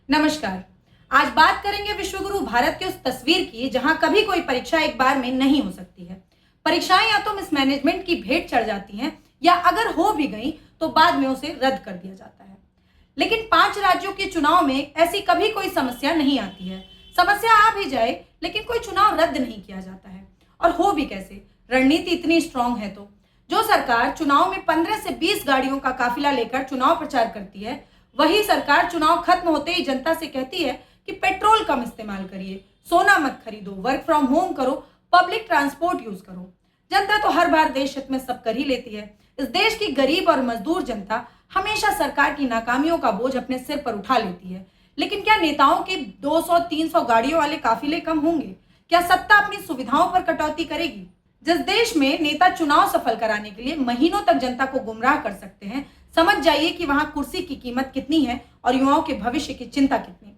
नमस्कार। आज बात करेंगे विश्वगुरु भारत की उस तस्वीर की जहां कभी कोई परीक्षा एक बार में नहीं हो सकती है। परीक्षाएं या तो मिसमैनेजमेंट की भेंट चढ़ जाती हैं या अगर हो भी गई तो बाद में उसे रद्द कर दिया जाता है। लेकिन 5 राज्यों के चुनाव में ऐसी कभी कोई समस्या नहीं आती है। समस्या आ भी जाए लेकिन कोई चुनाव रद्द नहीं किया जाता है। और हो भी कैसे, रणनीति इतनी स्ट्रांग है तो जो सरकार चुनाव में 15 से 20 गाड़ियों का काफिला लेकर चुनाव प्रचार करती है, वही सरकार चुनाव खत्म होते ही जनता से कहती है कि पेट्रोल कम इस्तेमाल करिए, सोना मत खरीदो, वर्क फ्रॉम होम करो, पब्लिक ट्रांसपोर्ट यूज करो। जनता तो हर बार देश हित में सब कर ही लेती है। इस देश की गरीब और मजदूर जनता हमेशा सरकार की नाकामियों का बोझ अपने सिर पर उठा लेती है। लेकिन क्या नेताओं के 200-300 गाड़ियों वाले काफिले कम होंगे? क्या सत्ता अपनी सुविधाओं पर कटौती करेगी? जिस देश में नेता चुनाव सफल कराने के लिए महीनों तक जनता को गुमराह कर सकते हैं, समझ जाइए कि वहां कुर्सी की कीमत कितनी है और युवाओं के भविष्य की चिंता कितनी।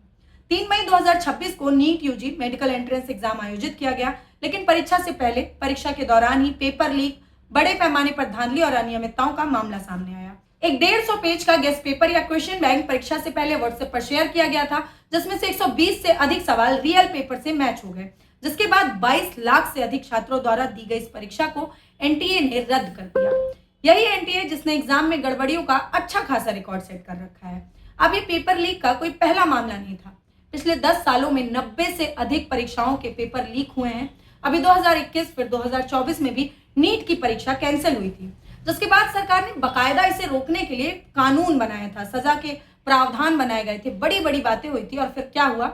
3 मई 2026 को NEET UG medical entrance exam आयोजित किया गया, लेकिन परीक्षा से पहले, परीक्षा के दौरान ही पेपर लीक, बड़े पैमाने पर धांधली और अनियमितताओं का मामला सामने आया। एक 150 पेज का गेस्ट पेपर या क्वेश्चन बैंक परीक्षा से पहले व्हाट्सएप पर शेयर किया गया था, जिसमें से 120 से अधिक सवाल रियल पेपर से मैच हो गए, जिसके बाद 22 लाख से अधिक छात्रों द्वारा दी गई इस परीक्षा को एनटीए ने रद्द कर दिया। यही एनटीए जिसने एग्जाम में गड़बड़ियों का अच्छा खासा रिकॉर्ड सेट कर रखा है। अब ये पेपर लीक का कोई पहला मामला नहीं था। पिछले 10 सालों में 90 से अधिक परीक्षाओं के पेपर लीक हुए हैं। अभी 2021 फिर 2024 में भी नीट की परीक्षा कैंसिल हुई थी, जिसके बाद सरकार ने बकायदा इसे रोकने के लिए कानून बनाया था, सजा के प्रावधान बनाए गए थे, बड़ी बड़ी बातें हुई थी। और फिर क्या हुआ?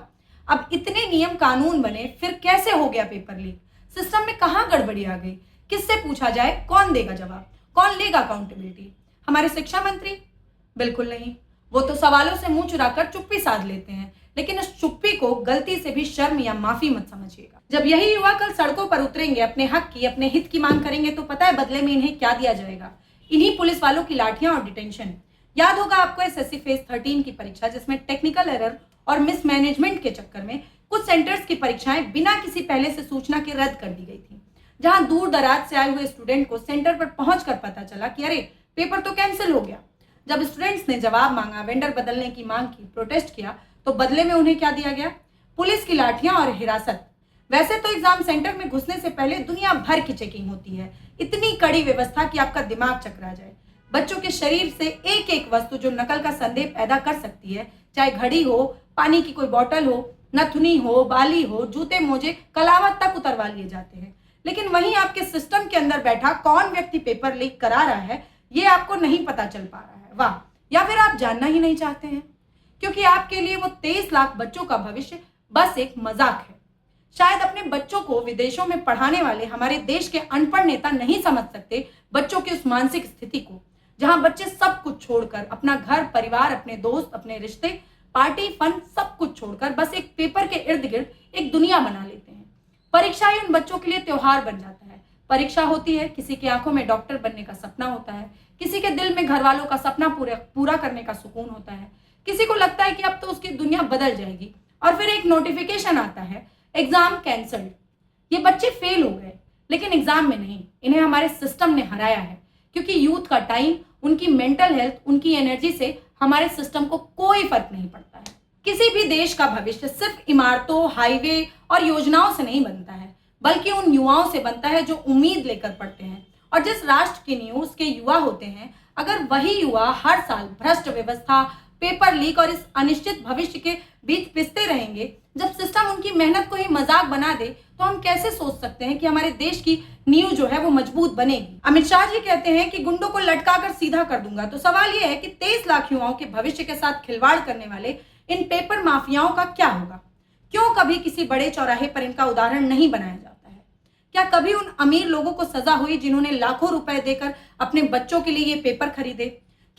अब इतने नियम कानून बने, फिर कैसे हो गया पेपर लीक? सिस्टम में कहां गड़बड़ी आ गई? किससे पूछा जाए? कौन देगा जवाब? कौन लेगा अकाउंटेबिलिटी? हमारे शिक्षा मंत्री? बिल्कुल नहीं। वो तो सवालों से मुंह चुराकर चुप्पी साध लेते हैं, लेकिन इस चुप्पी को गलती से भी शर्म या माफी मत समझिएगा। जब यही युवा कल सड़कों पर उतरेंगे, अपने हक की, अपने हित की मांग करेंगे, तो पता है बदले में इन्हें क्या दिया जाएगा? इन्हीं पुलिस वालों की लाठियां और डिटेंशन। याद होगा आपको एसएससी फेज 13 की परीक्षा, जिसमें टेक्निकल एरर और मिसमैनेजमेंट के चक्कर में कुछ सेंटर्स की परीक्षाएं बिना किसी पहले से सूचना के रद्द कर दी गई थी, जहां दूर दराज से आए हुए स्टूडेंट को सेंटर पर पहुंचकर पता चला कि अरे पेपर तो कैंसिल हो गया। जब स्टूडेंट्स ने जवाब मांगा, वेंडर बदलने की मांग की, प्रोटेस्ट किया, तो बदले में उन्हें क्या दिया गया? पुलिस की लाठियां और हिरासत। वैसे तो एग्जाम सेंटर में घुसने से पहले दुनिया भर की चेकिंग होती है, इतनी कड़ी व्यवस्था कि आपका दिमाग चकरा जाए। बच्चों के शरीर से एक एक वस्तु जो नकल का संदेह पैदा कर सकती है, चाहे घड़ी हो, पानी की कोई बोतल हो, नथुनी हो, बाली हो, जूते मोजे, कलावत तक उतरवा लिए जाते हैं। लेकिन वहीं आपके सिस्टम के अंदर बैठा कौन व्यक्ति पेपर लीक करा रहा है, ये आपको नहीं पता चल पा रहा है। वाह! या फिर आप जानना ही नहीं चाहते हैं, क्योंकि आपके लिए वो 23 लाख बच्चों का भविष्य बस एक मजाक है। शायद अपने बच्चों को विदेशों में पढ़ाने वाले हमारे देश के अनपढ़ नेता नहीं समझ सकते बच्चों की उस मानसिक स्थिति को, जहां बच्चे सब कुछ छोड़कर, अपना घर परिवार, अपने दोस्त, अपने रिश्ते, पार्टी, फन, सब कुछ छोड़कर बस एक पेपर के इर्द गिर्द एक दुनिया बना लेते हैं। परीक्षा ही उन बच्चों के लिए त्योहार बन जाता है। परीक्षा होती है, किसी की आंखों में डॉक्टर बनने का सपना होता है, किसी के दिल में घर वालों का सपना पूरा करने का सुकून होता है, किसी को लगता है कि अब तो उसकी दुनिया बदल जाएगी, और फिर एक नोटिफिकेशन आता है, एग्जाम कैंसल्ड। ये बच्चे फेल हो गए, लेकिन एग्जाम में नहीं, इन्हें हमारे सिस्टम ने हराया है। क्योंकि यूथ का टाइम, उनकी मेंटल हेल्थ, उनकी एनर्जी से हमारे सिस्टम को कोई फर्क नहीं पड़ता है। किसी भी देश का भविष्य सिर्फ इमारतों, हाईवे और योजनाओं से नहीं बनता है, बल्कि उन युवाओं से बनता है जो उम्मीद लेकर पढ़ते हैं। और जिस राष्ट्र की नींव उसके युवा होते हैं, अगर वही युवा हर साल भ्रष्ट व्यवस्था, पेपर लीक और इस अनिश्चित भविष्य के बीच पिसते रहेंगे, जब सिस्टम उनकी मेहनत को ही मजाक बना दे, तो हम कैसे सोच सकते हैं कि हमारे देश की नींव जो है वो मजबूत बनेगी? अमित शाह जी कहते हैं कि गुंडों को लटका कर सीधा कर दूंगा। तो सवाल ये है कि 23 लाख युवाओं के भविष्य के साथ खिलवाड़ करने वाले इन पेपर माफियाओं का क्या होगा? क्यों कभी किसी बड़े चौराहे पर इनका उदाहरण नहीं बनाया जाता है? क्या कभी उन अमीर लोगों को सजा हुई जिन्होंने लाखों रुपए देकर अपने बच्चों के लिए ये पेपर खरीदे?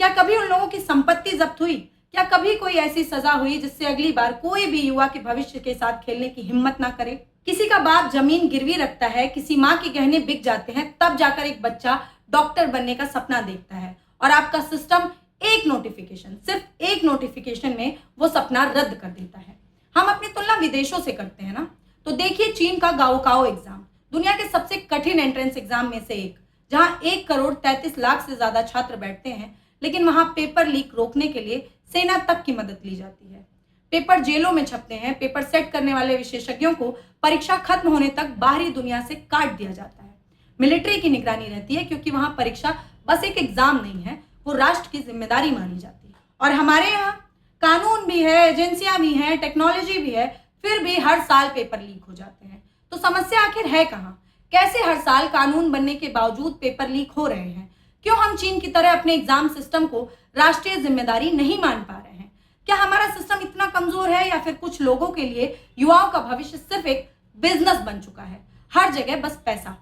क्या कभी उन लोगों की संपत्ति जब्त हुई? क्या कभी कोई ऐसी सजा हुई जिससे अगली बार कोई भी युवा के भविष्य के साथ खेलने की हिम्मत ना करे? किसी का बाप जमीन गिरवी रखता है, किसी माँ के गहने बिक जाते हैं, तब जाकर एक बच्चा डॉक्टर बनने का सपना देखता है, और आपका सिस्टम एक नोटिफिकेशन, सिर्फ एक नोटिफिकेशन में वो सपना रद्द कर देता है। हम अपनी तुलना विदेशों से करते हैं ना, तो देखिए चीन का गाओकाओ एग्जाम, दुनिया के सबसे कठिन एंट्रेंस एग्जाम में से एक, जहां 1,33,00,000 से ज्यादा छात्र बैठते हैं, लेकिन वहां पेपर लीक रोकने के लिए सेना तक की मदद ली जाती है। पेपर जेलों में छपते हैं, पेपर सेट करने वाले विशेषज्ञों को परीक्षा खत्म होने तक बाहरी दुनिया से काट दिया जाता है। मिलिट्री की निगरानी रहती है क्योंकि वहां परीक्षा बस एक एग्जाम नहीं है, वो राष्ट्र की जिम्मेदारी मानी जाती है। और हमारे यहाँ कानून भी है, एजेंसियां भी हैं, टेक्नोलॉजी भी है, फिर भी हर साल पेपर लीक हो जाते हैं। तो समस्या आखिर है कहाँ? कैसे हर साल कानून बनने के बावजूद पेपर लीक हो रहे हैं? क्यों हम चीन की तरह अपने एग्जाम सिस्टम को राष्ट्रीय जिम्मेदारी नहीं मान पा रहे हैं? क्या हमारा सिस्टम इतना कमजोर है या फिर कुछ लोगों के लिए युवाओं का भविष्य सिर्फ एक बिजनेस बन चुका है, हर जगह बस पैसा?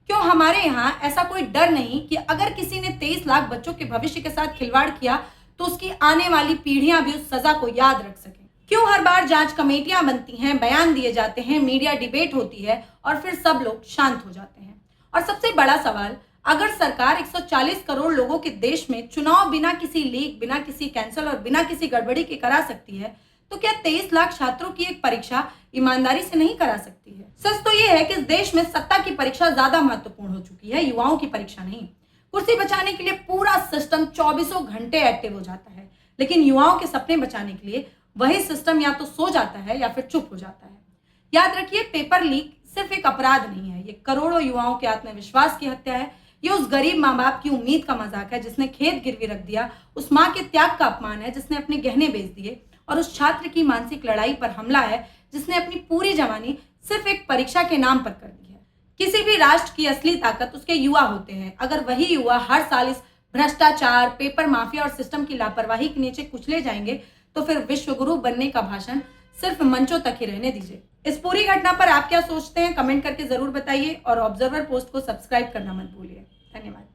क्यों हमारे यहाँ ऐसा कोई डर नहीं कि अगर किसी ने 23 लाख बच्चों के भविष्य के साथ खिलवाड़ किया तो उसकी आने वाली पीढ़ियां भी उस सजा को याद रख सकें? क्यों हर बार जांच कमेटियां बनती हैं, बयान दिए जाते हैं, मीडिया डिबेट होती है और फिर सब लोग शांत हो जाते हैं? और सबसे बड़ा सवाल, अगर सरकार 140 करोड़ लोगों के देश में चुनाव बिना किसी लीक, बिना किसी कैंसल और बिना किसी गड़बड़ी के करा सकती है, तो क्या 23 लाख छात्रों की एक परीक्षा ईमानदारी से नहीं करा सकती है? सच तो यह है कि इस देश में सत्ता की परीक्षा ज्यादा महत्वपूर्ण हो चुकी है, युवाओं की परीक्षा नहीं। कुर्सी बचाने के लिए पूरा सिस्टम 24 घंटे एक्टिव हो जाता है, लेकिन युवाओं के सपने बचाने के लिए वही सिस्टम या तो सो जाता है या फिर चुप हो जाता है। याद रखिए, पेपर लीक सिर्फ एक अपराध नहीं है, ये करोड़ों युवाओं के आत्मविश्वास की हत्या है। ये उस गरीब माँ बाप की उम्मीद का मजाक है जिसने खेत गिरवी रख दिया, उस माँ के त्याग का अपमान है जिसने अपने गहने बेच दिए, और उस छात्र की मानसिक लड़ाई पर हमला है जिसने अपनी पूरी जवानी सिर्फ एक परीक्षा के नाम पर कर दी है। किसी भी राष्ट्र की असली ताकत उसके युवा होते हैं। अगर वही युवा हर साल इस भ्रष्टाचार, पेपर माफिया और सिस्टम की लापरवाही के नीचे कुचले जाएंगे तो फिर विश्व गुरु बनने का भाषण सिर्फ मंचों तक ही रहने दीजिए। इस पूरी घटना पर आप क्या सोचते हैं, कमेंट करके जरूर बताइए और ऑब्जर्वर पोस्ट को सब्सक्राइब करना मत भूलिए। धन्यवाद।